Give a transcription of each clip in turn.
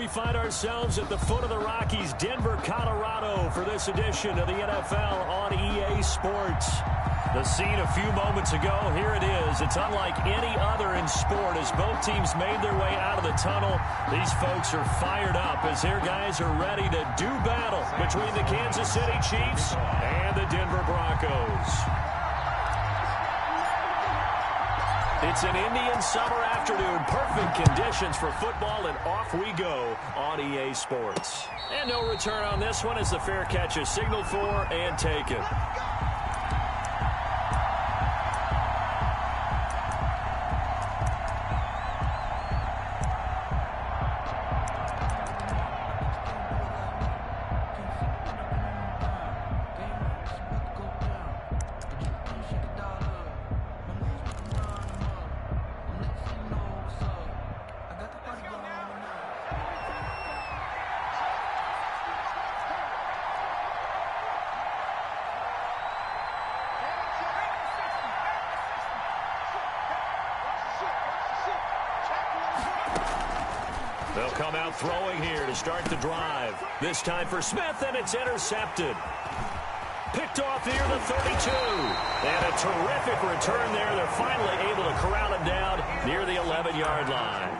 we find ourselves at the foot of the Rockies, Denver, Colorado, for this edition of the NFL on EA Sports. The scene a few moments ago, here it is. It's unlike any other in sport as both teams made their way out of the tunnel. These folks are fired up as their guys are ready to do battle between the Kansas City Chiefs and the Denver Broncos. It's an Indian summer afternoon. Perfect conditions for football, and off we go on EA Sports. And no return on this one as the fair catch is signaled for and taken. They'll come out throwing here to start the drive. This time for Smith, and it's intercepted. Picked off near the 32. And a terrific return there. They're finally able to corral him down near the 11-yard line.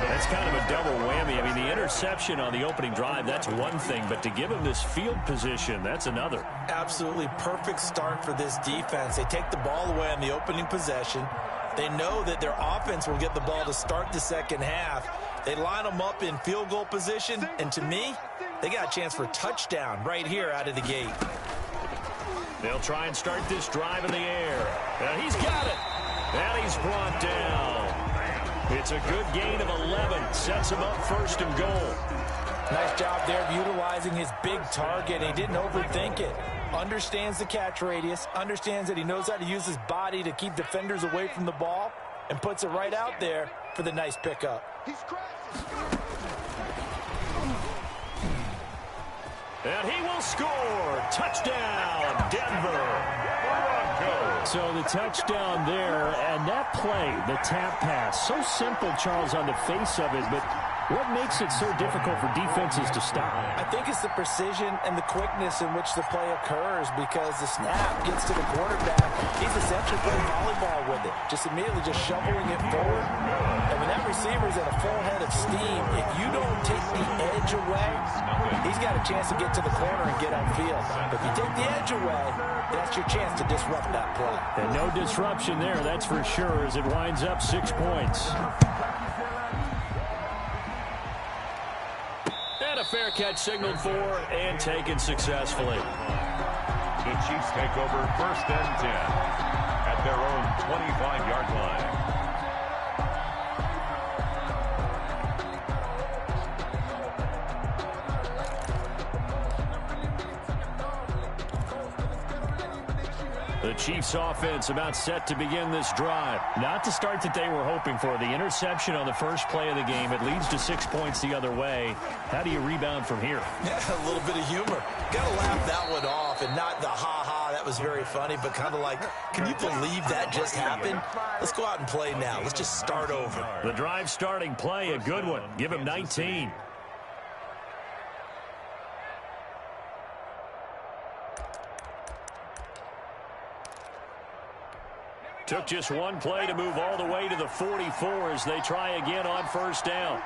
That's kind of a double whammy. I mean, the interception on the opening drive, that's one thing. But to give him this field position, that's another. Absolutely perfect start for this defense. They take the ball away on the opening possession. They know that their offense will get the ball to start the second half. They line them up in field goal position, and to me, they got a chance for a touchdown right here out of the gate. They'll try and start this drive in the air. And he's got it. And he's brought down. It's a good gain of 11. Sets him up first and goal. Nice job there of utilizing his big target. He didn't overthink it. Understands the catch radius. Understands that he knows how to use his body to keep defenders away from the ball. And puts it right out there for the nice pickup. And he will score. Touchdown, Denver. So the touchdown there, and that play, the tap pass, so simple, Charles, on the face of it, but what makes it so difficult for defenses to stop? I think it's the precision and the quickness in which the play occurs because the snap gets to the quarterback. He's essentially playing volleyball with it, just immediately just shoveling it forward. And when that receiver's at a full head of steam, if you don't take the edge away, he's got a chance to get to the corner and get upfield. But if you take the edge away, that's your chance to disrupt that play. And no disruption there, that's for sure, as it winds up 6 points. And a fair catch signaled for and taken successfully. The Chiefs take over 1st and 10 at their own 25-yard line. The Chiefs offense about set to begin this drive. Not the start that they were hoping for. The interception on the first play of the game. It leads to 6 points the other way. How do you rebound from here? Yeah, a little bit of humor. Got to laugh that one off and not the ha-ha. That was very funny, but kind of like, can you believe that just happened? Let's go out and play now. Let's just start over. The drive starting play, a good one. Give him 19. Took just one play to move all the way to the 44 as they try again on 1st down.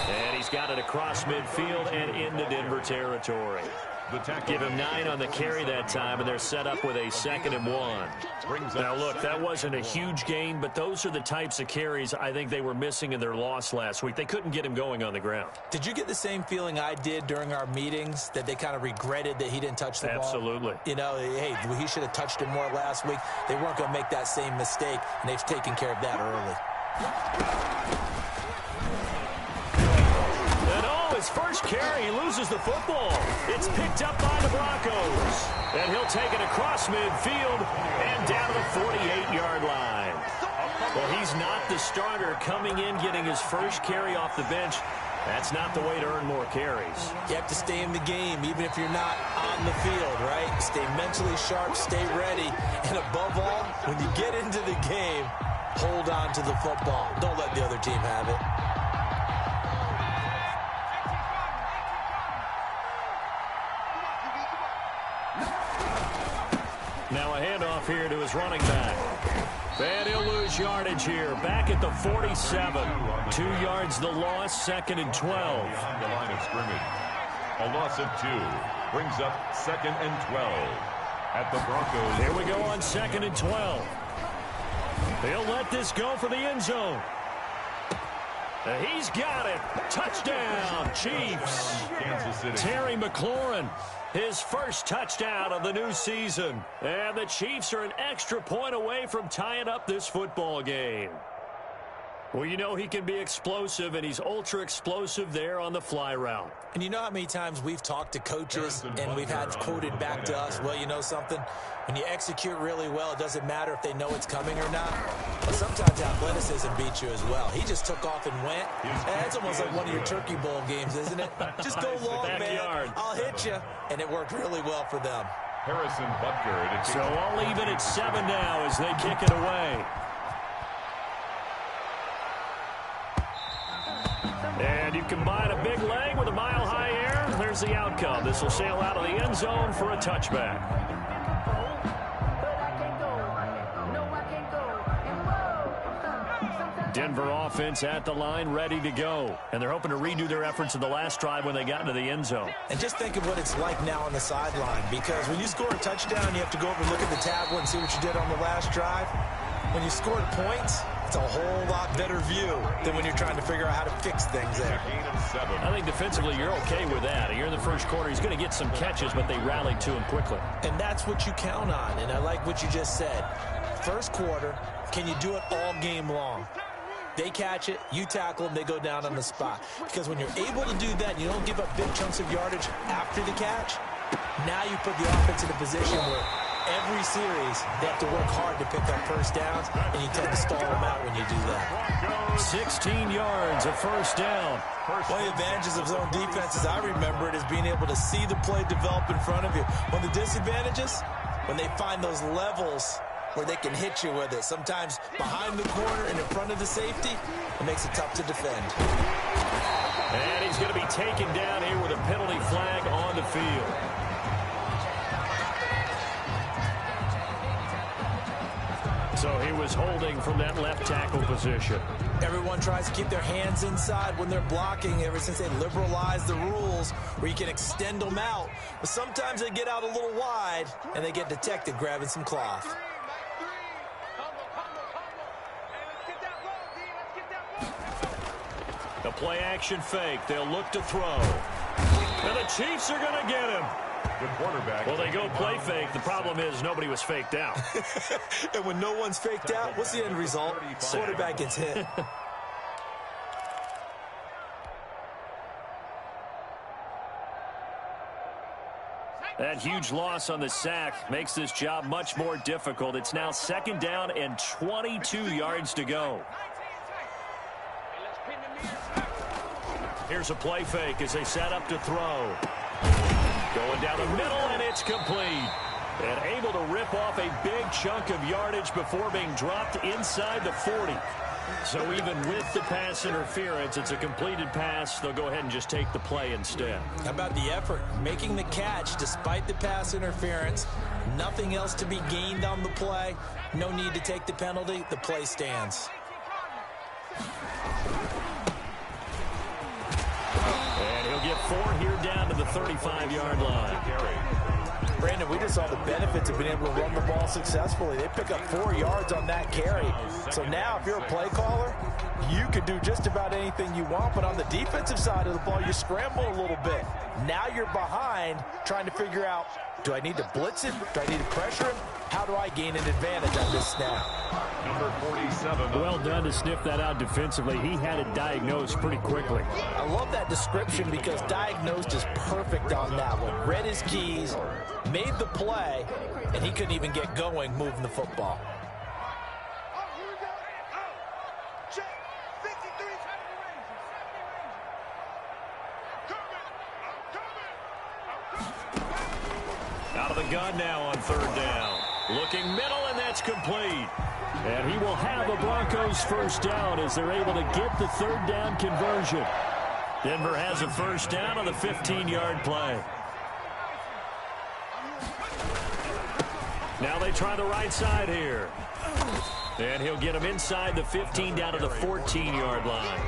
And he's got it across midfield and into Denver territory. Give him 9 on the carry that time, and they're set up with a 2nd and 1. Now, look, that wasn't a huge gain, but those are the types of carries I think they were missing in their loss last week. They couldn't get him going on the ground. Did you get the same feeling I did during our meetings, that they kind of regretted that he didn't touch the ball? Absolutely. You know, hey, he should have touched it more last week. They weren't going to make that same mistake, and they've taken care of that early. His first carry, he loses the football. It's picked up by the Broncos. And he'll take it across midfield and down to the 48-yard line. Well, he's not the starter coming in, getting his first carry off the bench. That's not the way to earn more carries. You have to stay in the game, even if you're not on the field, right? Stay mentally sharp, stay ready. And above all, when you get into the game, Hold on to the football. Don't let the other team have it. Now a handoff here to his running back. And he'll lose yardage here. Back at the 47. 2 yards the loss, 2nd and 12. The line of scrimmage. A loss of 2 brings up 2nd and 12 at the Broncos. Here we go on 2nd and 12. He'll let this go for the end zone. He's got it. Touchdown, Chiefs. Kansas City. Terry McLaurin, his first touchdown of the new season. And the Chiefs are an extra point away from tying up this football game. Well, you know he can be explosive, and he's ultra explosive there on the fly route. And you know how many times we've talked to coaches and we've had quoted back to us, well, you know something? When you execute really well, it doesn't matter if they know it's coming or not. But sometimes athleticism beats you as well. He just took off and went. It's almost like one of your Turkey Bowl games, isn't it? Just go long, man. I'll hit you. And it worked really well for them. Harrison Butker. So I'll leave it at 7 now as they kick it away. And you combine a big leg with a mile-high air. There's the outcome. This will sail out of the end zone for a touchback. Denver offense at the line, ready to go. And they're hoping to redo their efforts in the last drive when they got into the end zone. And just think of what it's like now on the sideline, because when you score a touchdown, you have to go over and look at the tablet and see what you did on the last drive. When you scored points, it's a whole lot better view than when you're trying to figure out how to fix things there. I think defensively you're okay with that. Here in the first quarter, he's going to get some catches, but they rallied to him quickly. And that's what you count on, and I like what you just said. First quarter, can you do it all game long? They catch it, you tackle them, they go down on the spot. Because when you're able to do that, you don't give up big chunks of yardage after the catch, now you put the offense in a position where every series, they have to work hard to pick up first downs, and you tend to stall them out when you do that. 16 yards, a first down. One of the advantages of zone defense, as I remember it, is being able to see the play develop in front of you. One of the disadvantages, when they find those levels where they can hit you with it, sometimes behind the corner and in front of the safety, it makes it tough to defend. And he's going to be taken down here with a penalty flag on the field. So he was holding from that left tackle position. Everyone tries to keep their hands inside when they're blocking ever since they liberalized the rules where you can extend them out. But sometimes they get out a little wide and they get detected grabbing some cloth. The play action fake. They'll look to throw. And the Chiefs are going to get him. The quarterback. Well, they go play fake. The problem is nobody was faked out. And when no one's faked out, what's the end result? Quarterback gets hit. That huge loss on the sack makes this job much more difficult. It's now 2nd down and 22 yards to go. Here's a play fake as they set up to throw. Going down the middle, and it's complete. And able to rip off a big chunk of yardage before being dropped inside the 40. So even with the pass interference, it's a completed pass. They'll go ahead and just take the play instead. How about the effort? Making the catch despite the pass interference. Nothing else to be gained on the play. No need to take the penalty. The play stands. And he'll get 4 here down to the 35-yard line. Brandon, we just saw the benefits of being able to run the ball successfully. They pick up 4 yards on that carry. So now if you're a play caller, you can do just about anything you want. But on the defensive side of the ball, you scramble a little bit. Now you're behind trying to figure out, do I need to blitz him? Do I need to pressure him? How do I gain an advantage on this snap? Number 47. Well done to sniff that out defensively. He had it diagnosed pretty quickly. I love that description because diagnosed is perfect on that one. Read his keys, made the play, and he couldn't even get going moving the football. Out of the gun now on 3rd down. Looking middle, and that's complete. And he will have a Broncos first down as they're able to get the third down conversion. Denver has a first down on the 15-yard play. Now they try the right side here. And he'll get him inside the 15 down to the 14-yard line.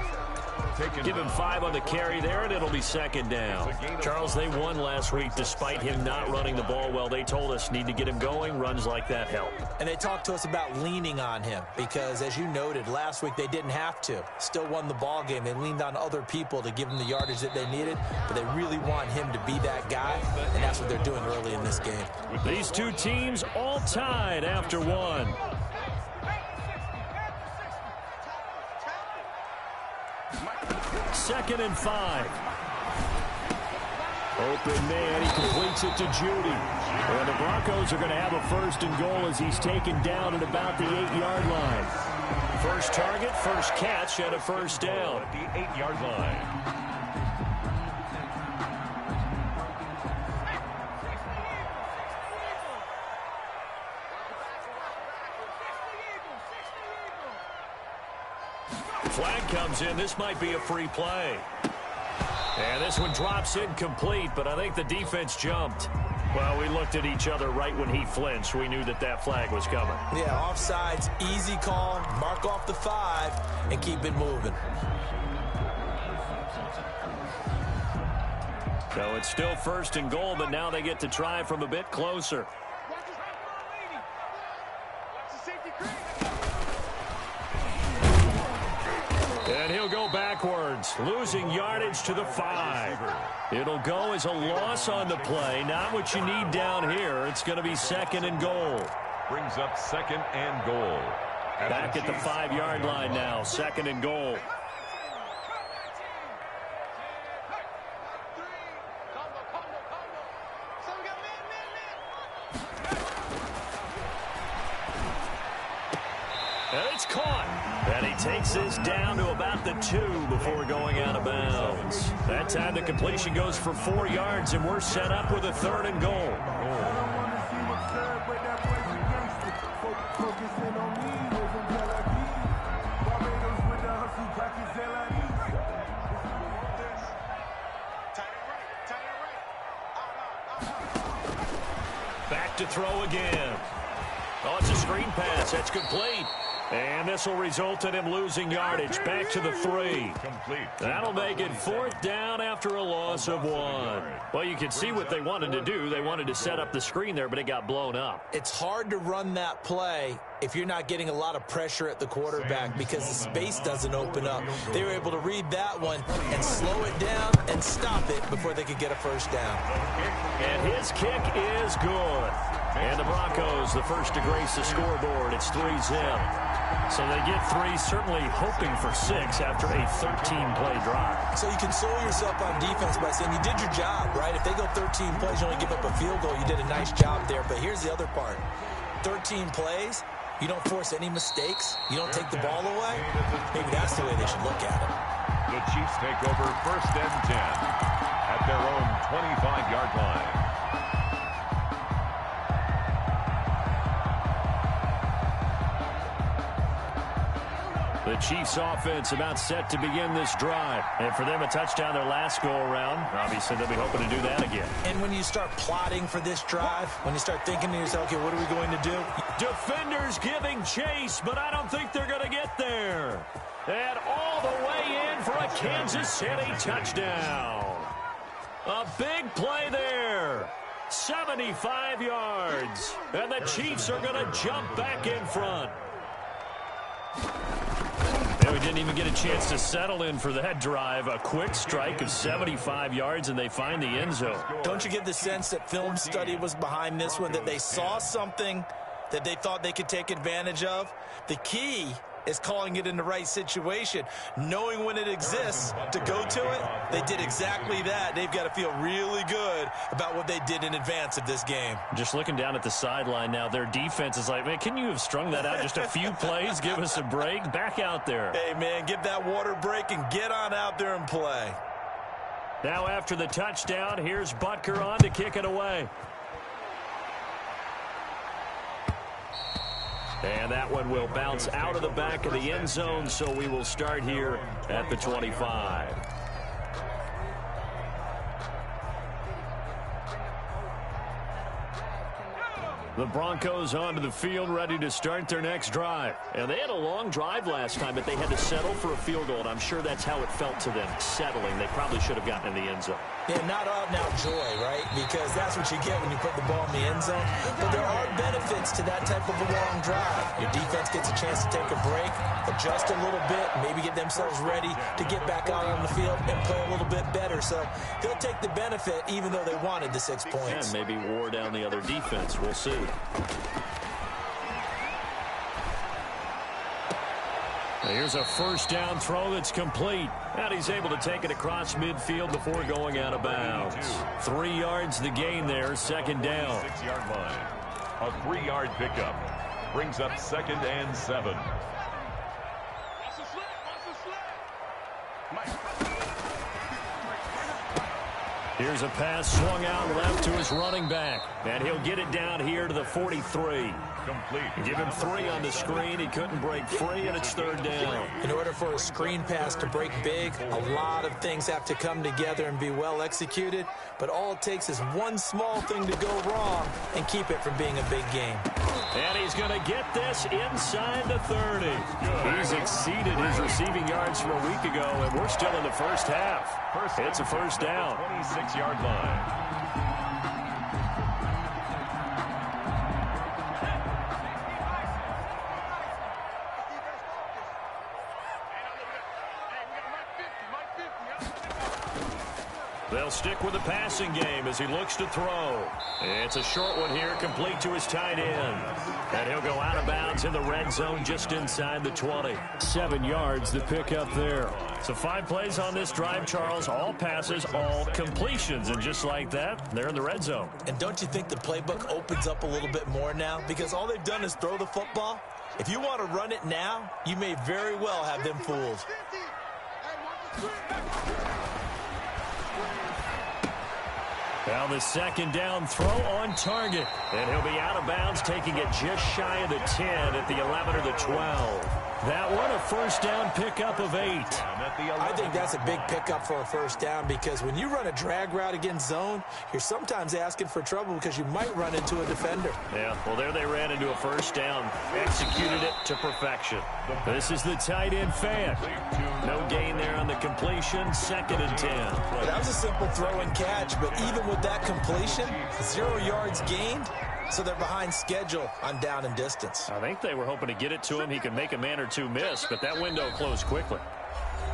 Give him 5 on the carry there, and it'll be second down. Charles, they won last week despite him not running the ball well. They told us need to get him going. Runs like that help. And they talked to us about leaning on him because, as you noted, last week they didn't have to. Still won the ball game. They leaned on other people to give them the yardage that they needed, but they really want him to be that guy, and that's what they're doing early in this game. These two teams all tied after one. Second and 5. Open man, he completes it to Judy. And the Broncos are going to have a first and goal as he's taken down at about the 8-yard line. First target, first catch, and a first down. At the 8-yard line. Flag comes in. This might be a free play. And this one drops incomplete, but I think the defense jumped. Well, we looked at each other right when he flinched. We knew that that flag was coming. Yeah, offsides, easy call, mark off the 5, and keep it moving. So it's still first and goal, but now they get to try from a bit closer. And he'll go backwards, losing yardage to the 5. It'll go as a loss on the play. Not what you need down here. It's going to be second and goal. Brings up second and goal. Back at the 5-yard line now, second and goal. And it's caught. And he takes this down to about the 2 before going out of bounds. That time the completion goes for 4 yards, and we're set up with a third and goal. Back to throw again. Oh, it's a screen pass. That's complete. And this will result in him losing yardage. Back to the 3. Complete. That'll make it 4th down after a loss of 1. Well, you can see what they wanted to do. They wanted to set up the screen there, but it got blown up. It's hard to run that play if you're not getting a lot of pressure at the quarterback because the space doesn't open up. They were able to read that one and slow it down and stop it before they could get a first down. And his kick is good. And the Broncos, the first to grace the scoreboard. It's 3-zip. So they get 3, certainly hoping for 6 after a 13-play drive. So you console yourself on defense by saying you did your job, right? If they go 13 plays, you only give up a field goal, you did a nice job there. But here's the other part. 13 plays, you don't force any mistakes, you don't take the ball away. Maybe that's the way they should look at it. The Chiefs take over first and 10 at their own 25-yard line. The Chiefs offense about set to begin this drive. And for them, a touchdown their last go-around. Obviously, they'll be hoping to do that again. And when you start plotting for this drive, when you start thinking to yourself, okay, what are we going to do? Defenders giving chase, but I don't think they're going to get there. And all the way in for a Kansas City touchdown. A big play there. 75 yards. And the Chiefs are going to jump back in front. We didn't even get a chance to settle in for that drive. A quick strike of 75 yards, and they find the end zone. Don't you get the sense that film study was behind this one, that they saw something that they thought they could take advantage of? The key is calling it in the right situation, knowing when it exists to go to it. They did exactly that. They've got to feel really good about what they did in advance of this game. Just looking down at the sideline now, their defense is like, man, can you have strung that out just a few plays? Give us a break. Back out there. Hey, man, give that water break and get on out there and play. Now after the touchdown, here's Butker on to kick it away. And that one will bounce out of the back of the end zone, so we will start here at the 25. The Broncos onto the field, ready to start their next drive. And they had a long drive last time, but they had to settle for a field goal, and I'm sure that's how it felt to them, settling. They probably should have gotten in the end zone. Yeah, not out-and-out joy, right? Because that's what you get when you put the ball in the end zone. But there are benefits to that type of a long drive. Your defense gets a chance to take a break, adjust a little bit, maybe get themselves ready to get back out on the field and play a little bit better. So they'll take the benefit even though they wanted the 6 points. And maybe wore down the other defense. We'll see. Here's a first down throw that's complete. And he's able to take it across midfield before going out of bounds. 3 yards the gain there, second down. 6-yard line. A 3-yard pickup. Brings up 2nd and 7. Here's a pass swung out left to his running back. And he'll get it down here to the 43. Complete. Give him 3 on the screen. He couldn't break free, and it's third down. In order for a screen pass to break big, a lot of things have to come together and be well executed. But all it takes is one small thing to go wrong and keep it from being a big game. And he's going to get this inside the 30. He's exceeded his receiving yards from a week ago, and we're still in the first half. It's a first down. 26-yard line. They'll stick with the passing game as he looks to throw. It's a short one here, complete to his tight end. And he'll go out of bounds in the red zone just inside the 20. 7 yards, the pickup there. So 5 plays on this drive, Charles. All passes, all completions. And just like that, they're in the red zone. And don't you think the playbook opens up a little bit more now? Because all they've done is throw the football. If you want to run it now, you may very well have them fooled. Now the second down throw on target. And he'll be out of bounds, taking it just shy of the 10 at the 11 or the 12. That one, a first down pickup of 8. I think that's a big pickup for a first down because when you run a drag route against zone, you're sometimes asking for trouble because you might run into a defender. Yeah, well, there they ran into a first down. Executed it to perfection. This is the tight end fan. No gain there on the completion. 2nd and 10. That was a simple throw and catch, but even with that completion, 0 yards gained. So they're behind schedule on down and distance. I think they were hoping to get it to him. He could make a man or two miss, but that window closed quickly.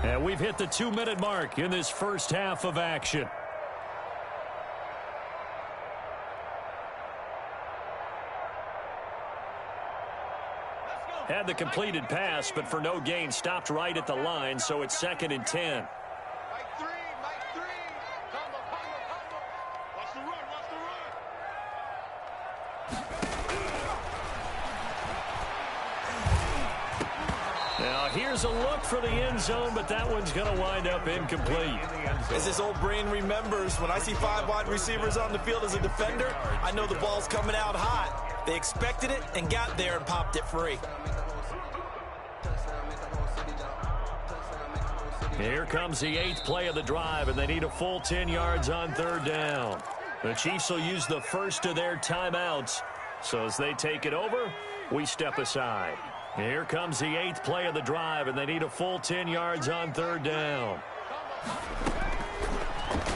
And we've hit the 2-minute mark in this first half of action. Had the completed pass, but for no gain, stopped right at the line, so it's 2nd and 10. Now here's a look for the end zone, but that one's going to wind up incomplete. As this old brain remembers, when I see 5 wide receivers on the field as a defender, I know the ball's coming out hot. They expected it and got there and popped it free. Here comes the 8th play of the drive, and they need a full 10 yards on third down. The Chiefs will use the first of their timeouts. So as they take it over, we step aside. Here comes the 8th play of the drive, and they need a full 10 yards on third down.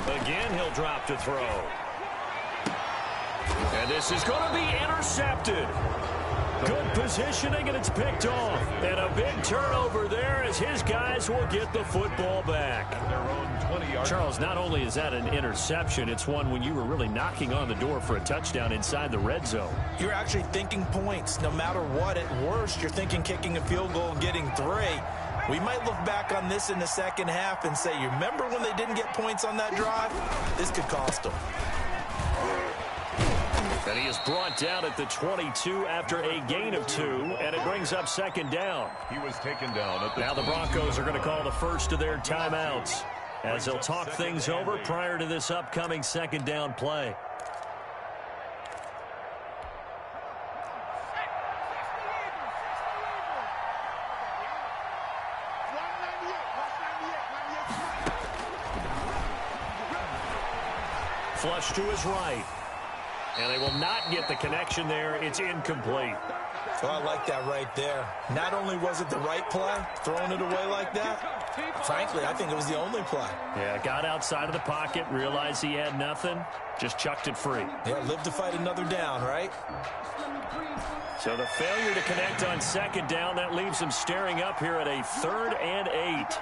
Again, he'll drop to throw. And this is going to be intercepted. Good positioning, and it's picked off. And a big turnover there as his guys will get the football back. Charles, not only is that an interception, it's one when you were really knocking on the door for a touchdown inside the red zone. You're actually thinking points. No matter what, at worst, you're thinking kicking a field goal and getting 3. We might look back on this in the second half and say, you remember when they didn't get points on that drive? This could cost them. And he is brought down at the 22 after a gain of 2, and it brings up 2nd down. He was taken down at the Now the Broncos are going to call the first of their timeouts as they'll talk things over prior to this upcoming 2nd down play. Flush to his right. And they will not get the connection there. It's incomplete. Well, I like that right there. Not only was it the right play, throwing it away like that, frankly, I think it was the only play. Yeah, got outside of the pocket, realized he had nothing, just chucked it free. Yeah, live to fight another down, right? So the failure to connect on second down, that leaves him staring up here at a 3rd and 8.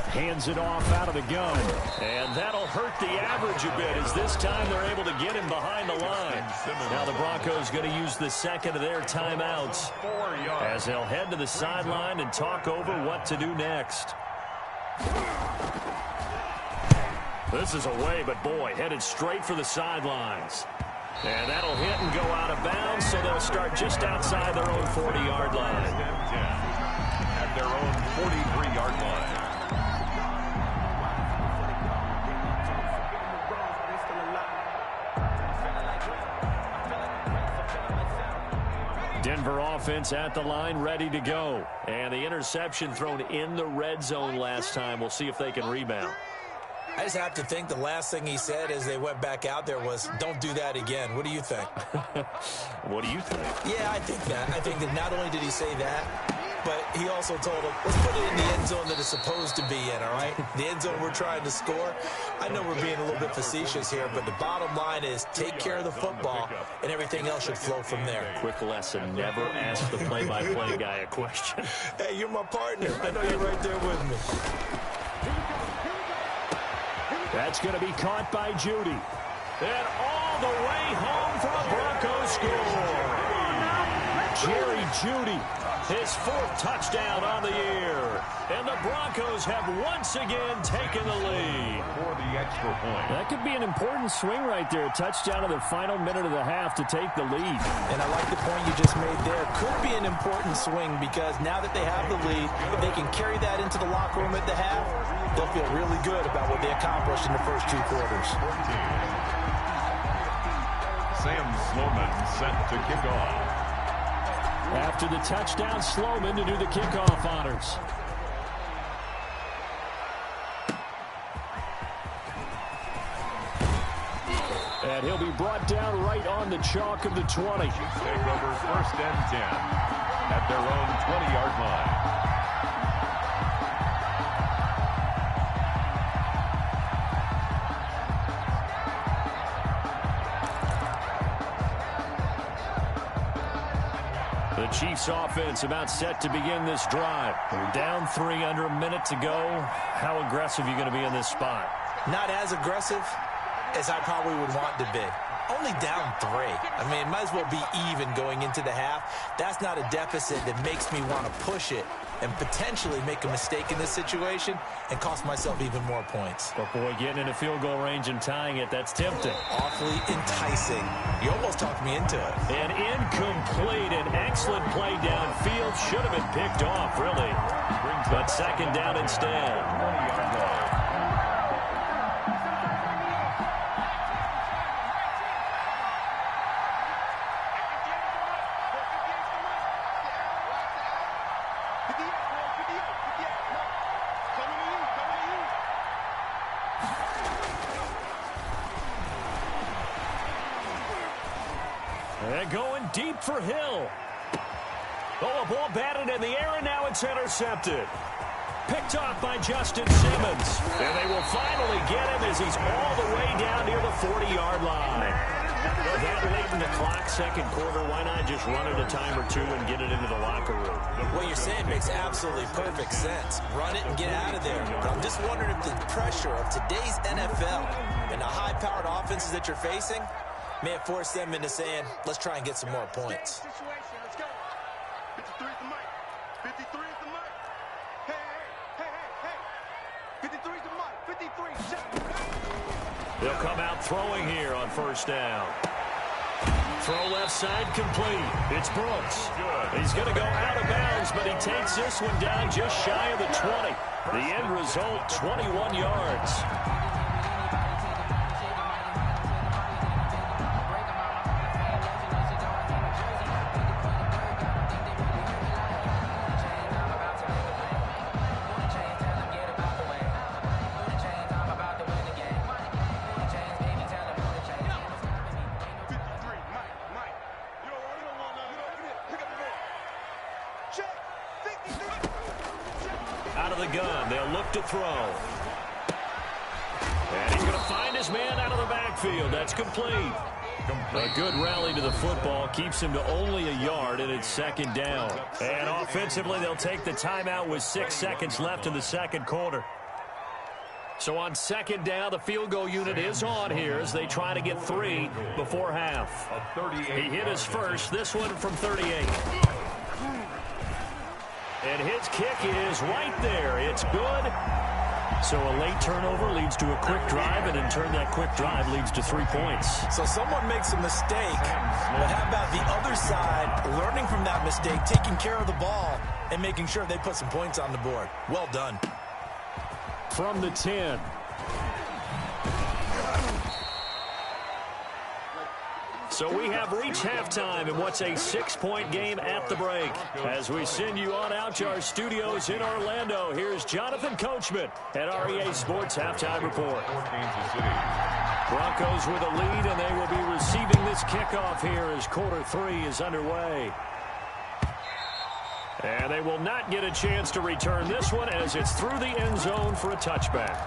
Hands it off out of the gun. And that'll hurt the average a bit, as this time they're able to get him behind the line. Now the Broncos going to use the second of their timeouts as they'll head to the sideline and talk over what to do next. This is away, but boy, headed straight for the sidelines. And that'll hit and go out of bounds, so they'll start just outside their own 40-yard line. At their own 43-yard line. Denver offense at the line, ready to go. And the interception thrown in the red zone last time. We'll see if they can rebound. I just have to think the last thing he said as they went back out there was, don't do that again. What do you think? What do you think? Yeah, I think that. I think that not only did he say that, but he also told him, let's put it in the end zone that it's supposed to be in, all right? The end zone we're trying to score. I know we're being a little bit facetious here, but the bottom line is take care of the football, and everything else should flow from there. Quick lesson, never ask the play-by-play guy a question. Hey, you're my partner. I know you're right there with me. That's going to be caught by Judy. And all the way home for a Broncos score. Jerry Judy, his 4th touchdown on the year. And the Broncos have once again taken the lead. For the extra point. That could be an important swing right there. A touchdown in the final minute of the half to take the lead. And I like the point you just made there. Could be an important swing because now that they have the lead, if they can carry that into the locker room at the half, they'll feel really good about what they accomplished in the first 2 quarters. Sam Sloman set to kick off. After the touchdown, Sloman to do the kickoff honors. And he'll be brought down right on the chalk of the 20. Take over 1st and 10 at their own 20-yard line. The Chiefs offense about set to begin this drive. They're down 3 under a minute to go. How aggressive are you going to be in this spot? Not as aggressive as I probably would want to be. Only down 3. I mean, it might as well be even going into the half. That's not a deficit that makes me want to push it and potentially make a mistake in this situation and cost myself even more points. But boy, getting in a field goal range and tying it, that's tempting. Awfully enticing. You almost talked me into it. An incomplete, an excellent play downfield. Should have been picked off, really. But second down instead. They're going deep for Hill. Oh, a ball batted in the air, and now it's intercepted. Picked off by Justin Simmons. And they will finally get him as he's all the way down near the 40-yard line. Well, that late in the clock, second quarter, why not just run it a time or two and get it into the locker room? What you're saying makes absolutely perfect sense. Run it and get out of there. But I'm just wondering if the pressure of today's NFL and the high-powered offenses that you're facing may have forced them into saying, let's try and get some more points. Let's go. 53 is the mic. 53 is the mic. Hey. 53 is the mic. 53. Shut. They'll come out throwing here on first down. Throw left side complete. It's Brooks. He's going to go out of bounds, but he takes this one down just shy of the 20. The end result, 21 yards. of the gun. They'll look to throw. And he's going to find his man out of the backfield. That's complete. A good rally to the football keeps him to only a yard, and it's second down. And offensively, they'll take the timeout with 6 seconds left in the second quarter. So on second down, the field goal unit is on here as they try to get 3 before half. He hit his first, this one from 38. And his kick is right there. It's good. So a late turnover leads to a quick drive, and in turn that quick drive leads to 3 points. So someone makes a mistake, but how about the other side, learning from that mistake, taking care of the ball, and making sure they put some points on the board. Well done. From the 10. So we have reached halftime in what's a 6-point game at the break. As we send you on out to our studios in Orlando, here's Jonathan Coachman at REA Sports Halftime Report. Broncos with a lead, and they will be receiving this kickoff here as quarter 3 is underway. And they will not get a chance to return this one as it's through the end zone for a touchback.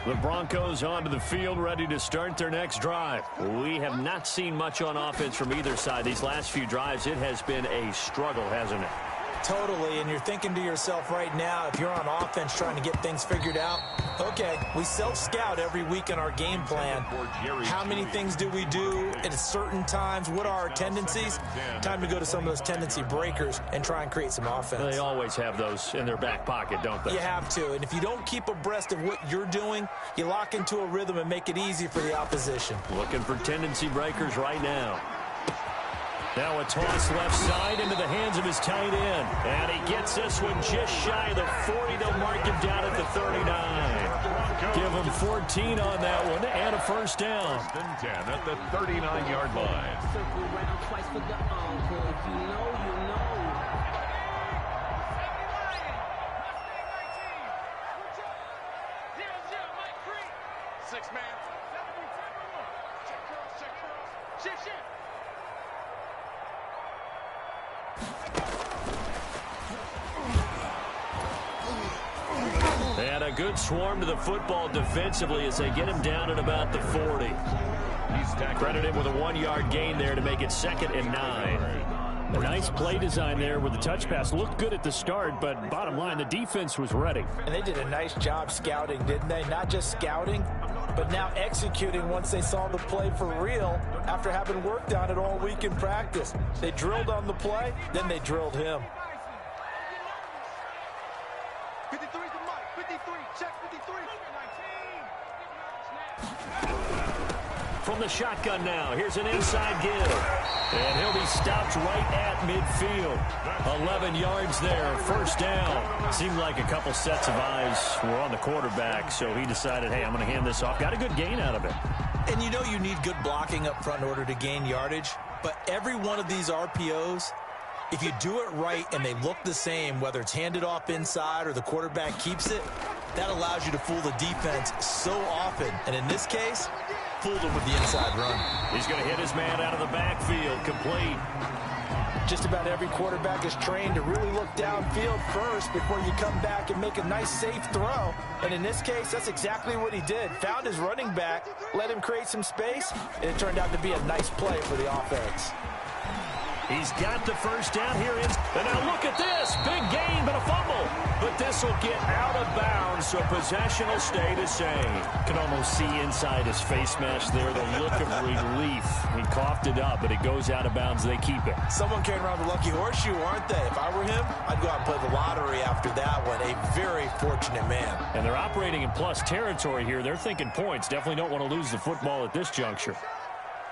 The Broncos onto the field, ready to start their next drive. We have not seen much on offense from either side. These last few drives, it has been a struggle, hasn't it? Totally, and you're thinking to yourself right now, if you're on offense trying to get things figured out, okay, we self-scout every week in our game plan. How many things do we do at certain times? What are our tendencies? Time to go to some of those tendency breakers and try and create some offense. They always have those in their back pocket, don't they? You have to, and if you don't keep abreast of what you're doing, you lock into a rhythm and make it easy for the opposition. Looking for tendency breakers right now. Now a toss left side into the hands of his tight end. And he gets this one just shy of the 40. They'll mark him down at the 39. Give him 14 on that one and a first down. 10 at the 39-yard line. Circle around twice for the encore. If you know, you know. 6 man. Check curls, check curls. Shift, shift. And a good swarm to the football defensively as they get him down at about the 40. Credit him with a 1-yard gain there to make it 2nd and 9. A nice play design there with the touch pass. Looked good at the start, but bottom line, the defense was ready. And they did a nice job scouting, didn't they? Not just scouting, but now executing once they saw the play for real after having worked on it all week in practice. They drilled on the play, then they drilled him. 53 is the mic. 53. Check 53. 19. From the shotgun now, here's an inside give. And he'll be stopped right at midfield. 11 yards there, first down. Seemed like a couple sets of eyes were on the quarterback, so he decided, hey, I'm going to hand this off. Got a good gain out of it. And you know you need good blocking up front in order to gain yardage, but every one of these RPOs, if you do it right and they look the same, whether it's handed off inside or the quarterback keeps it, that allows you to fool the defense so often. And in this case, fooled him with the inside run. He's going to hit his man out of the backfield, complete. Just about every quarterback is trained to really look downfield first before you come back and make a nice, safe throw. And in this case, that's exactly what he did. Found his running back, let him create some space, and it turned out to be a nice play for the offense. He's got the first down here. And now look at this. Big gain, but a fumble. But this will get out of bounds, so possession will stay the same. Can almost see inside his face mask there the look of relief. He coughed it up, but it goes out of bounds. They keep it. Someone carrying around the lucky horseshoe, aren't they? If I were him, I'd go out and play the lottery after that one. A very fortunate man. And they're operating in plus territory here. They're thinking points. Definitely don't want to lose the football at this juncture.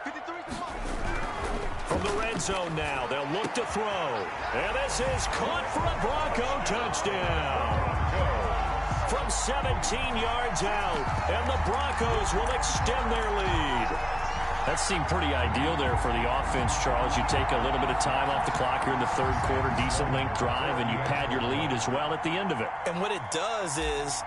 53 is the mic. From the red zone now, they'll look to throw. And this is caught for a Bronco touchdown. From 17 yards out, and the Broncos will extend their lead. That seemed pretty ideal there for the offense, Charles. You take a little bit of time off the clock here in the third quarter, decent length drive, and you pad your lead as well at the end of it. And what it does is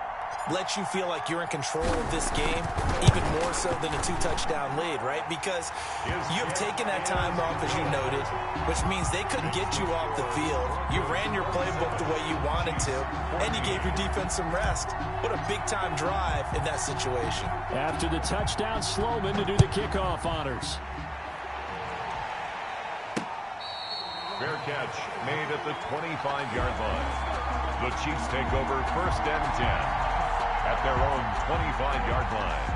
lets you feel like you're in control of this game, even more so than a 2-touchdown lead, right? Because you have taken that time off, as you noted, which means they couldn't get you off the field. You ran your playbook the way you wanted to, and you gave your defense some rest. What a big-time drive in that situation. After the touchdown, Sloman to do the kickoff honors. Fair catch made at the 25-yard line. The Chiefs take over 1st and 10 at their own 25-yard line.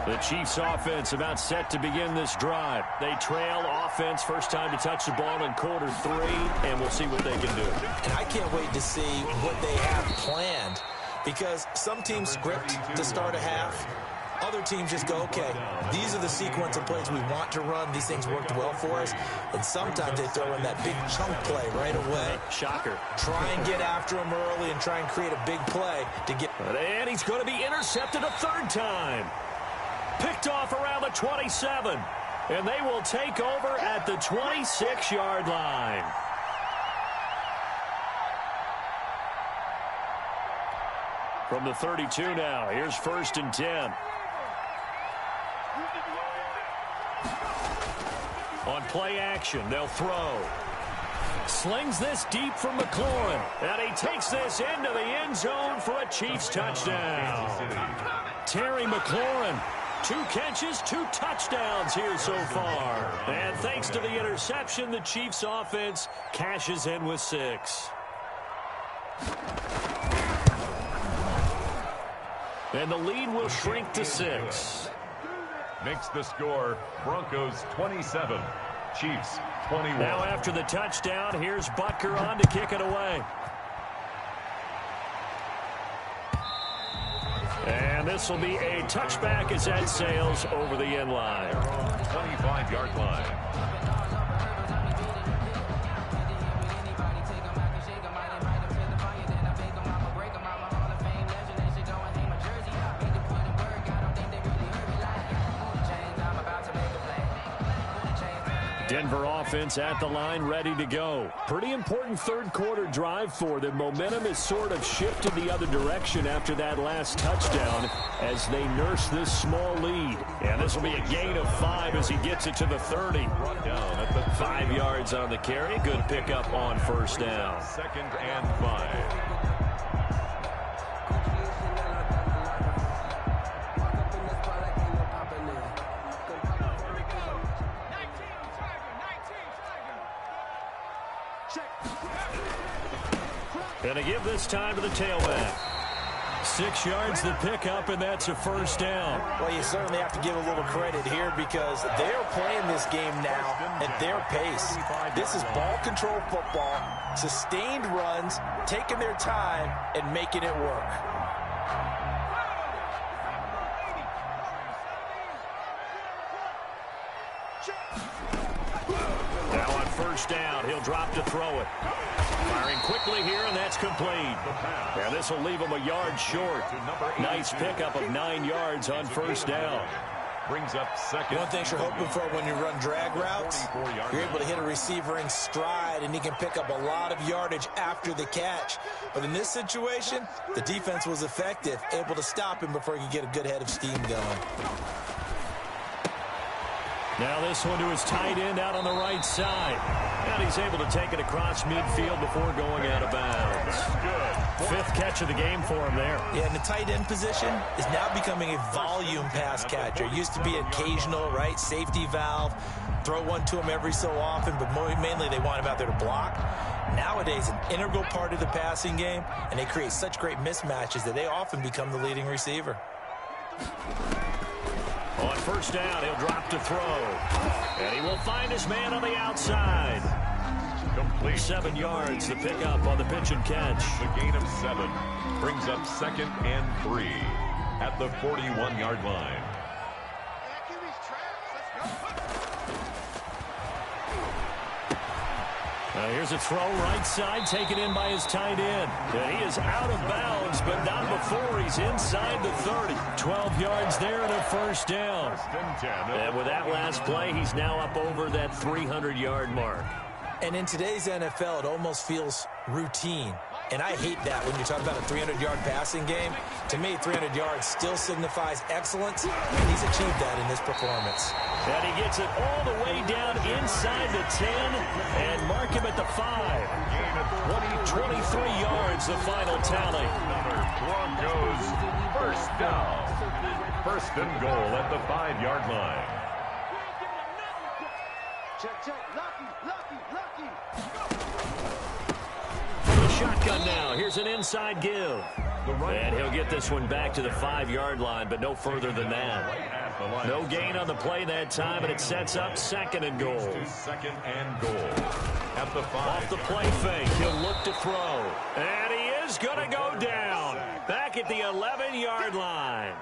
The Chiefs offense about set to begin this drive. They trail offense, first time to touch the ball in quarter 3, and we'll see what they can do. And I can't wait to see what they have planned, because some teams script to start a half. Other teams just go, okay, these are the sequence of plays we want to run. These things worked well for us. And sometimes they throw in that big chunk play right away. Shocker. Try and get after him early and try and create a big play to get. And he's going to be intercepted a 3rd time. Picked off around the 27. And they will take over at the 26-yard line. From the 32 now, here's 1st and 10. On play action, they'll throw. Slings this deep from McLaurin. And he takes this into the end zone for a Chiefs touchdown. Terry McLaurin, 2 catches, 2 touchdowns here so far. And thanks to the interception, the Chiefs offense cashes in with 6. And the lead will shrink to 6. Makes the score Broncos 27, Chiefs 21. Now after the touchdown, here's Butker on to kick it away. And this will be a touchback as that sails over the end line. 25-yard line. Denver offense at the line, ready to go. Pretty important 3rd quarter drive for them. Momentum has sort of shifted the other direction after that last touchdown as they nurse this small lead. And this will be a gain of 5 as he gets it to the 30. Brought down at the 5 yards on the carry. Good pickup on 1st down. 2nd and 5. And to give this time to the tailback. 6 yards the pickup, and that's a 1st down. Well, you certainly have to give a little credit here because they're playing this game now at their pace. This is ball control football, sustained runs, taking their time, and making it work. Now on 1st down, he'll drop to throw it. Firing quickly here, and that's complete. And this will leave him a yard short. Nice pickup of 9 yards on 1st down. Brings up 2nd. One thing you're hoping for when you run drag routes, you're able to hit a receiver in stride, and he can pick up a lot of yardage after the catch. But in this situation, the defense was effective, able to stop him before he could get a good head of steam going. Now this one to his tight end out on the right side. And he's able to take it across midfield before going out of bounds. Good. 5th catch of the game for him there. Yeah, and the tight end position is now becoming a volume pass catcher. It used to be occasional, right? Safety valve. Throw one to him every so often, but mainly they want him out there to block. Nowadays, an integral part of the passing game, and they create such great mismatches that they often become the leading receiver. On 1st down, he'll drop to throw. And he will find his man on the outside. Complete. 7 yards, the pickup on the pitch and catch. The gain of 7 brings up 2nd and 3 at the 41-yard line. Here's a throw right side, taken in by his tight end. And he is out of bounds, but not before he's inside the 30. 12 yards there and a 1st down. And with that last play, he's now up over that 300-yard mark. And in today's NFL, it almost feels routine. And I hate that when you're talking about a 300-yard passing game. To me, 300 yards still signifies excellence, and he's achieved that in this performance. And he gets it all the way down inside the 10 and mark him at the 5. Gain of 23 yards, the final tally. Another Broncos first down. First and goal at the 5-yard line. Check. Lucky. From the shotgun now. Here's an inside give. And he'll get this one back to the 5-yard line, but no further than that. No gain on the play that time, and it sets up second and goal. Second and goal at the 5. Off the play fake, he'll look to throw. And he is going to go down. Back at the 11-yard line.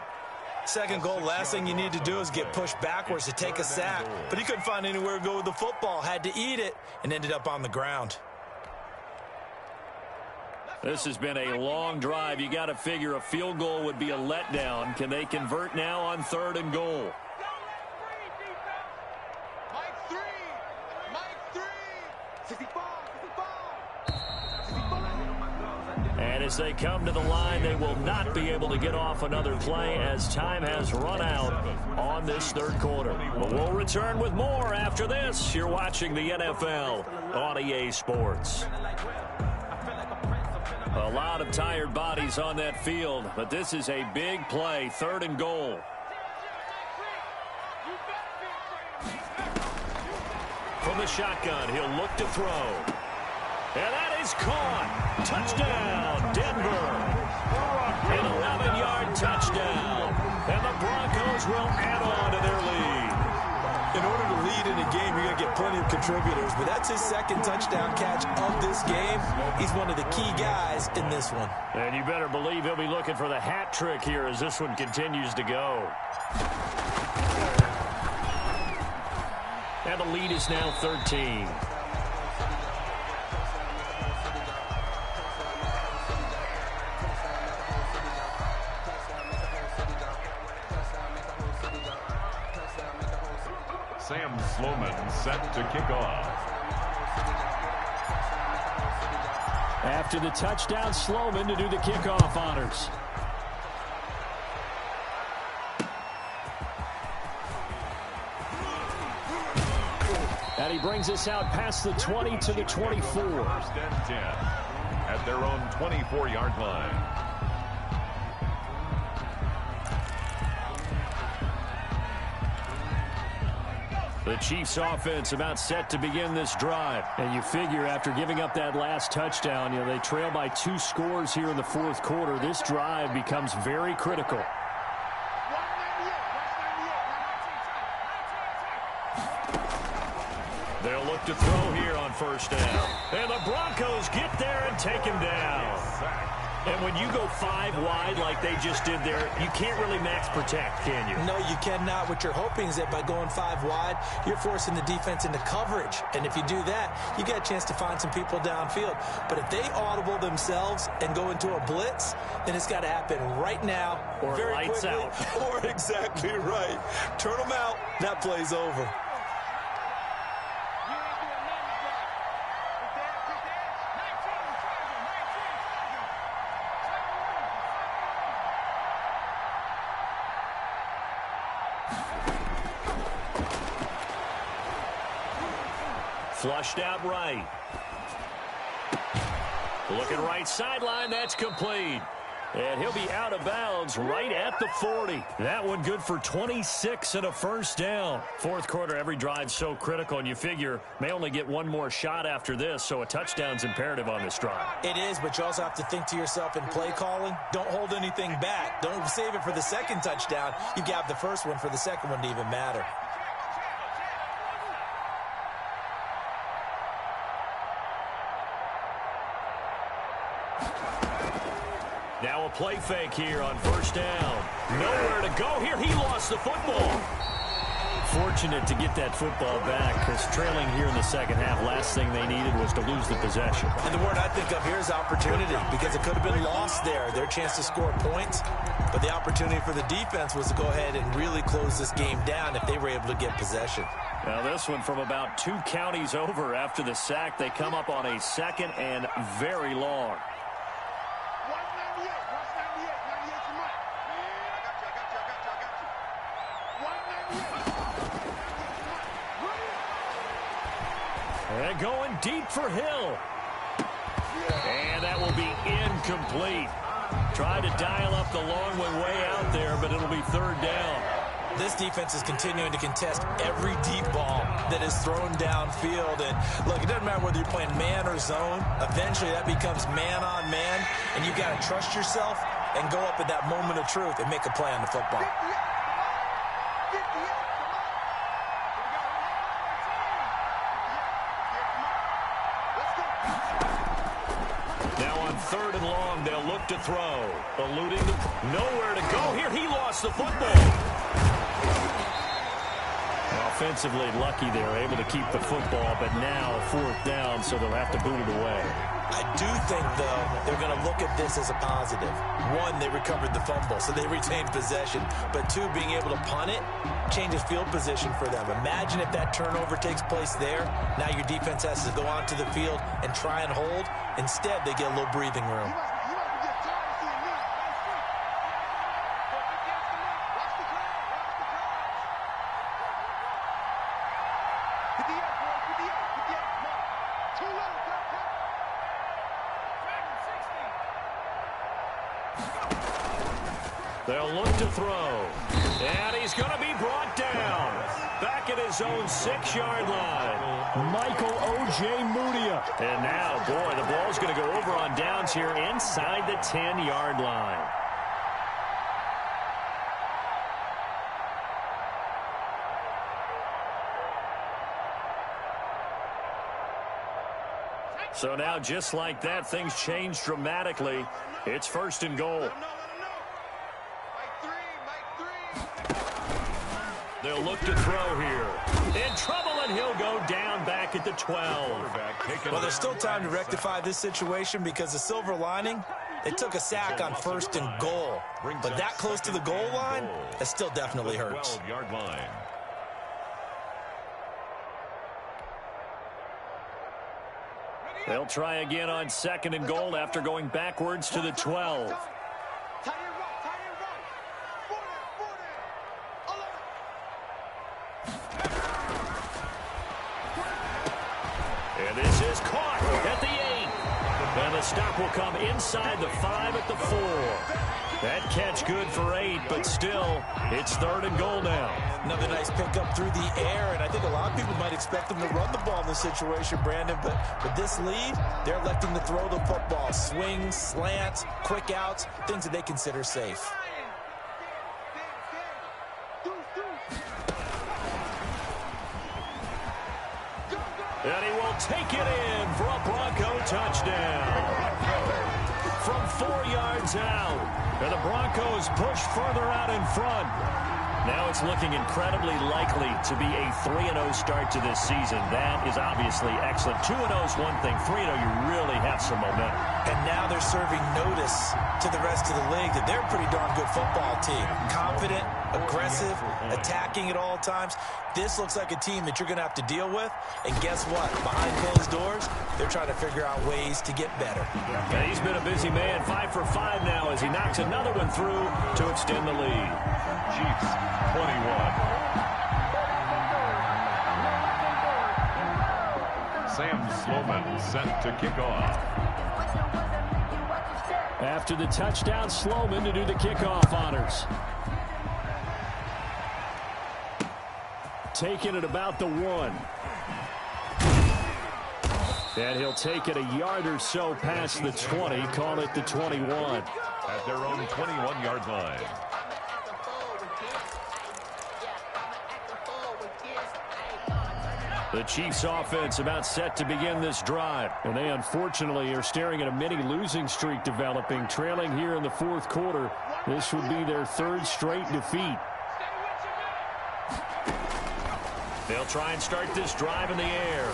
Second goal, last thing you need to do is get pushed backwards to take a sack. But he couldn't find anywhere to go with the football, had to eat it, and ended up on the ground. This has been a long drive. You got to figure a field goal would be a letdown. Can they convert now on third and goal? And as they come to the line, they will not be able to get off another play as time has run out on this third quarter. But we'll return with more after this. You're watching the NFL on EA Sports. A lot of tired bodies on that field, but this is a big play, third and goal. From the shotgun, he'll look to throw. And that is caught. Touchdown, Denver. An 11-yard touchdown. And the Broncos will add on to their lead. In order to lead in a game, you're going to get plenty of contributors, but that's his second touchdown catch of this game. He's one of the key guys in this one. And you better believe he'll be looking for the hat trick here as this one continues to go. And the lead is now 13. Sam Sloman set to kick off. After the touchdown, Sloman to do the kickoff honors. And he brings us out past the 20 to the 24. First and 10 at their own 24-yard line. The Chiefs offense about set to begin this drive. And you figure after giving up that last touchdown, they trail by 2 scores here in the fourth quarter. This drive becomes very critical. They'll look to throw here on first down. And the Broncos get there and take him down. And when you go 5 wide like they just did there, you can't really max protect, can you? No, you cannot. What you're hoping is that by going 5 wide, you're forcing the defense into coverage. And if you do that, you get a chance to find some people downfield. But if they audible themselves and go into a blitz, then it's got to happen right now. Or very lights quickly, out. Or exactly right. Turn them out. That play's over. Flushed out right. Looking right sideline. That's complete. And he'll be out of bounds right at the 40. That one good for 26 and a first down. Fourth quarter, every drive so critical, and you figure may only get one more shot after this, so a touchdown's imperative on this drive. It is, but you also have to think to yourself in play calling, don't hold anything back. Don't save it for the second touchdown. You got the first one for the second one to even matter. Now a play fake here on first down. Nowhere to go here. He lost the football. Fortunate to get that football back because trailing here in the second half, last thing they needed was to lose the possession. And the word I think of here is opportunity because it could have been lost there. Their chance to score points, but the opportunity for the defense was to go ahead and really close this game down if they were able to get possession. Now this one from about 2 counties over after the sack. They come up on a 2nd and very long. 198, 98 to Mike. Man, I got you. 198. And going deep for Hill. And that will be incomplete. Tried to dial up the long one way out there, but it'll be 3rd down. This defense is continuing to contest every deep ball that is thrown downfield. And look, it doesn't matter whether you're playing man or zone. Eventually that becomes man on man, and you've got to trust yourself and go up at that moment of truth and make a play on the football. Now on 3rd and long, they'll look to throw. Eluding the... Nowhere to go here. He lost the football. Offensively lucky they were able to keep the football, but now 4th down, so they'll have to boot it away. I do think, though, they're going to look at this as a positive. 1, they recovered the fumble, so they retained possession. But 2, being able to punt it changes field position for them. Imagine if that turnover takes place there. Now your defense has to go onto the field and try and hold. Instead, they get a little breathing room. They'll look to throw. And he's going to be brought down. Back at his own 6-yard line. Michael O.J. Mudia. And now, boy, the ball's going to go over on downs here inside the 10-yard line. So now, just like that, things change dramatically. It's 1st and goal. They'll look to throw here. In trouble, and he'll go down back at the 12. Well, there's still time to rectify this situation because the silver lining, they took a sack on 1st and goal. But that close to the goal line, that still definitely hurts. 12-yard line. They'll try again on 2nd and goal after going backwards to the 12. And this is caught at the 8. And the stop will come inside the 5 at the 4. That catch good for 8, but still, it's 3rd and goal now. Another nice pickup through the air, and I think a lot of people might expect them to run the ball in this situation, Brandon, but with this lead, they're electing to throw the football. Swings, slants, quick outs, things that they consider safe. And he will take it in for a Bronco touchdown. From 4 yards out. And the Broncos push further out in front. Now it's looking incredibly likely to be a 3-0 start to this season. That is obviously excellent. 2-0 is one thing. 3-0, you really have some momentum. And now they're serving notice to the rest of the league that they're a pretty darn good football team. Confident, aggressive, attacking at all times. This looks like a team that you're going to have to deal with. And guess what? Behind closed doors, they're trying to figure out ways to get better. And he's been a busy man. 5 for 5 now as he knocks another one through to extend the lead. Chiefs 21. Sam Sloman set to kick off. After the touchdown, Sloman to do the kickoff honors. Taking it about the 1. And he'll take it a yard or so past the 20, call it the 21. At their own 21-yard line. The Chiefs offense about set to begin this drive. And they unfortunately are staring at a mini losing streak developing, trailing here in the 4th quarter. This would be their 3rd straight defeat. They'll try and start this drive in the air.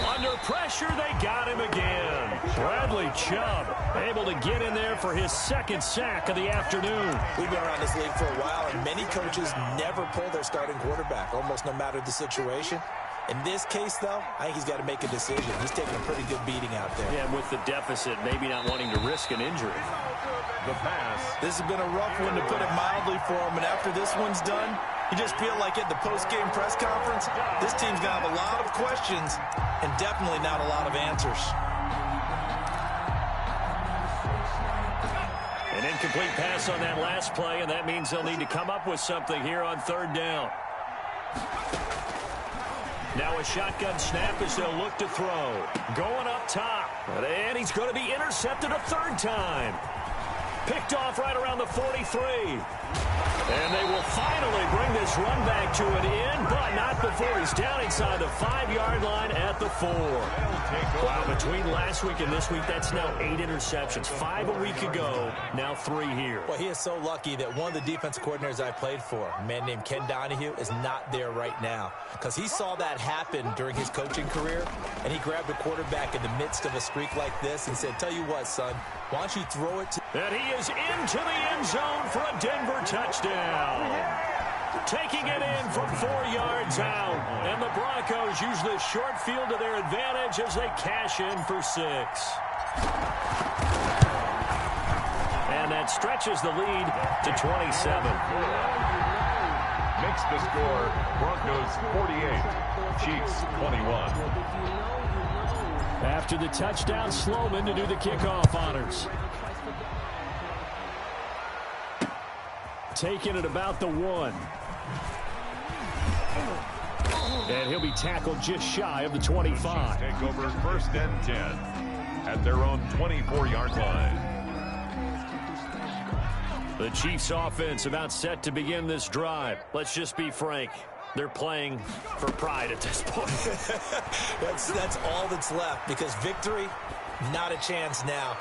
Under pressure, they got him again. Bradley Chubb able to get in there for his second sack of the afternoon. We've been around this league for a while, and many coaches never pull their starting quarterback, almost no matter the situation. In this case, though, I think he's got to make a decision. He's taking a pretty good beating out there. Yeah, with the deficit, maybe not wanting to risk an injury. The pass. This has been a rough one, to put it mildly, for him. And after this one's done, you just feel like at the post-game press conference, this team's going to have a lot of questions and definitely not a lot of answers. An incomplete pass on that last play, and that means they'll need to come up with something here on third down. Now a shotgun snap as they'll look to throw. Going up top. And he's going to be intercepted a third time. Picked off right around the 43. And they will finally bring this run back to an end, but not before he's down inside the 5-yard line at the 4. Wow, between last week and this week, that's now 8 interceptions. 5 a week ago, now 3 here. Well, he is so lucky that one of the defense coordinators I played for, a man named Ken Donahue, is not there right now. Because he saw that happen during his coaching career, and he grabbed a quarterback in the midst of a streak like this and said, tell you what, son, why don't you throw it to... And he is into the end zone for a Denver touchdown. Taking it in from 4 yards out. And the Broncos use this short field to their advantage as they cash in for 6. And that stretches the lead to 27. Makes the score Broncos 48, Chiefs 21. After the touchdown, Sloman to do the kickoff honors. Taking it about the 1. And he'll be tackled just shy of the 25. Take over first and 10 at their own 24-yard line. The Chiefs offense about set to begin this drive. Let's just be frank. They're playing for pride at this point. That's all that's left, because victory, not a chance now.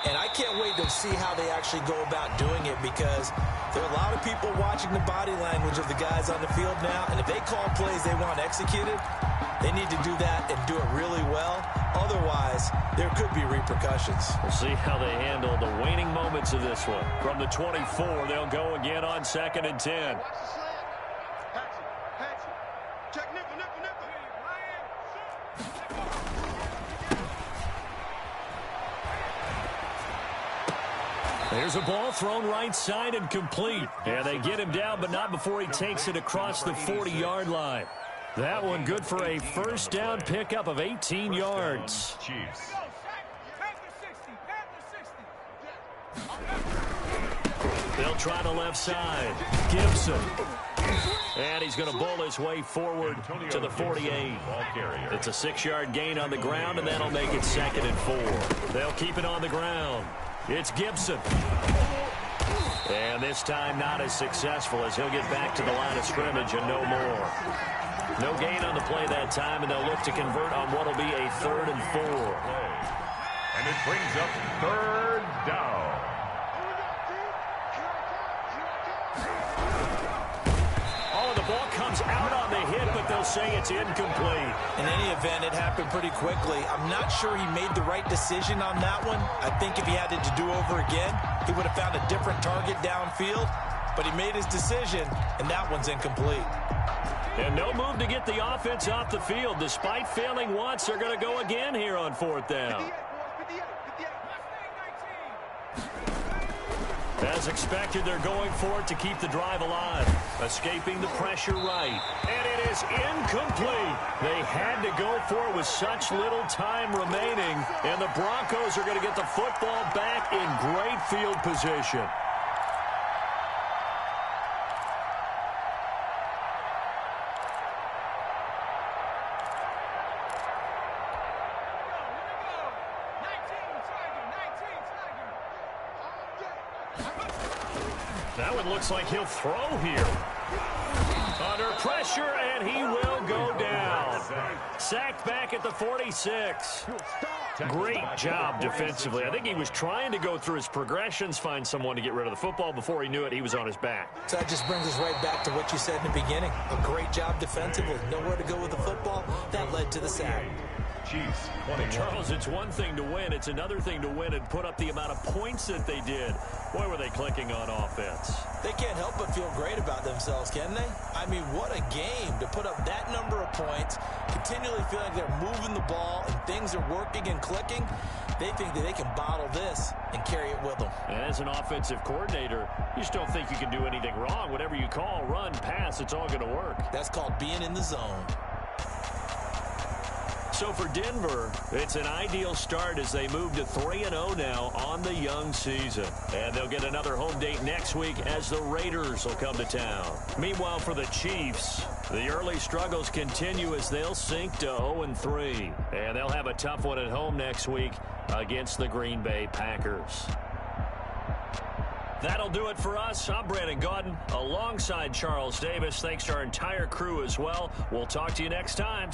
And I can't wait to see how they actually go about doing it, because there are a lot of people watching the body language of the guys on the field now, and if they call plays they want executed, they need to do that and do it really well. Otherwise, there could be repercussions. We'll see how they handle the waning moments of this one. From the 24, they'll go again on 2nd and 10. Watch the slant. Hatch it. Check nickel, nickel, nickel. There's a ball thrown right side and complete. And they get him down, but not before he takes it across the 40-yard line. That one good for a first down pickup of 18 yards. Chiefs. They'll try the left side. Gibson. And he's going to bowl his way forward to the 48. It's a 6-yard gain on the ground, and that'll make it 2nd and 4. They'll keep it on the ground. It's Gibson. And this time not as successful, as he'll get back to the line of scrimmage and no more. No gain on the play that time, and they'll look to convert on what will be a 3rd and 4. And it brings up 3rd down. Oh, the ball comes out on the hit, but they'll say it's incomplete. In any event, it happened pretty quickly. I'm not sure he made the right decision on that one. I think if he had it to do over again, he would have found a different target downfield. But he made his decision, and that one's incomplete. And no move to get the offense off the field. Despite failing once, they're going to go again here on 4th down. As expected, they're going for it to keep the drive alive. Escaping the pressure right. And it is incomplete. They had to go for it with such little time remaining. And the Broncos are going to get the football back in great field position. That one looks like he'll throw here. Under pressure, and he will go down. Sacked back at the 46. Great job defensively. I think he was trying to go through his progressions, find someone to get rid of the football. Before he knew it, he was on his back. So that just brings us right back to what you said in the beginning. A great job defensively. Nowhere to go with the football. That led to the sack. Chiefs, But Charles, it's one thing to win. It's another thing to win and put up the amount of points that they did. Boy, were they clicking on offense. They can't help but feel great about themselves, can they? I mean, what a game to put up that number of points, continually feel like they're moving the ball and things are working and clicking. They think that they can bottle this and carry it with them. And as an offensive coordinator, you just don't think you can do anything wrong. Whatever you call, run, pass, it's all going to work. That's called being in the zone. So for Denver, it's an ideal start as they move to 3-0 now on the young season. And they'll get another home date next week as the Raiders will come to town. Meanwhile, for the Chiefs, the early struggles continue as they'll sink to 0-3. And they'll have a tough one at home next week against the Green Bay Packers. That'll do it for us. I'm Brandon Gaudin alongside Charles Davis. Thanks to our entire crew as well. We'll talk to you next time.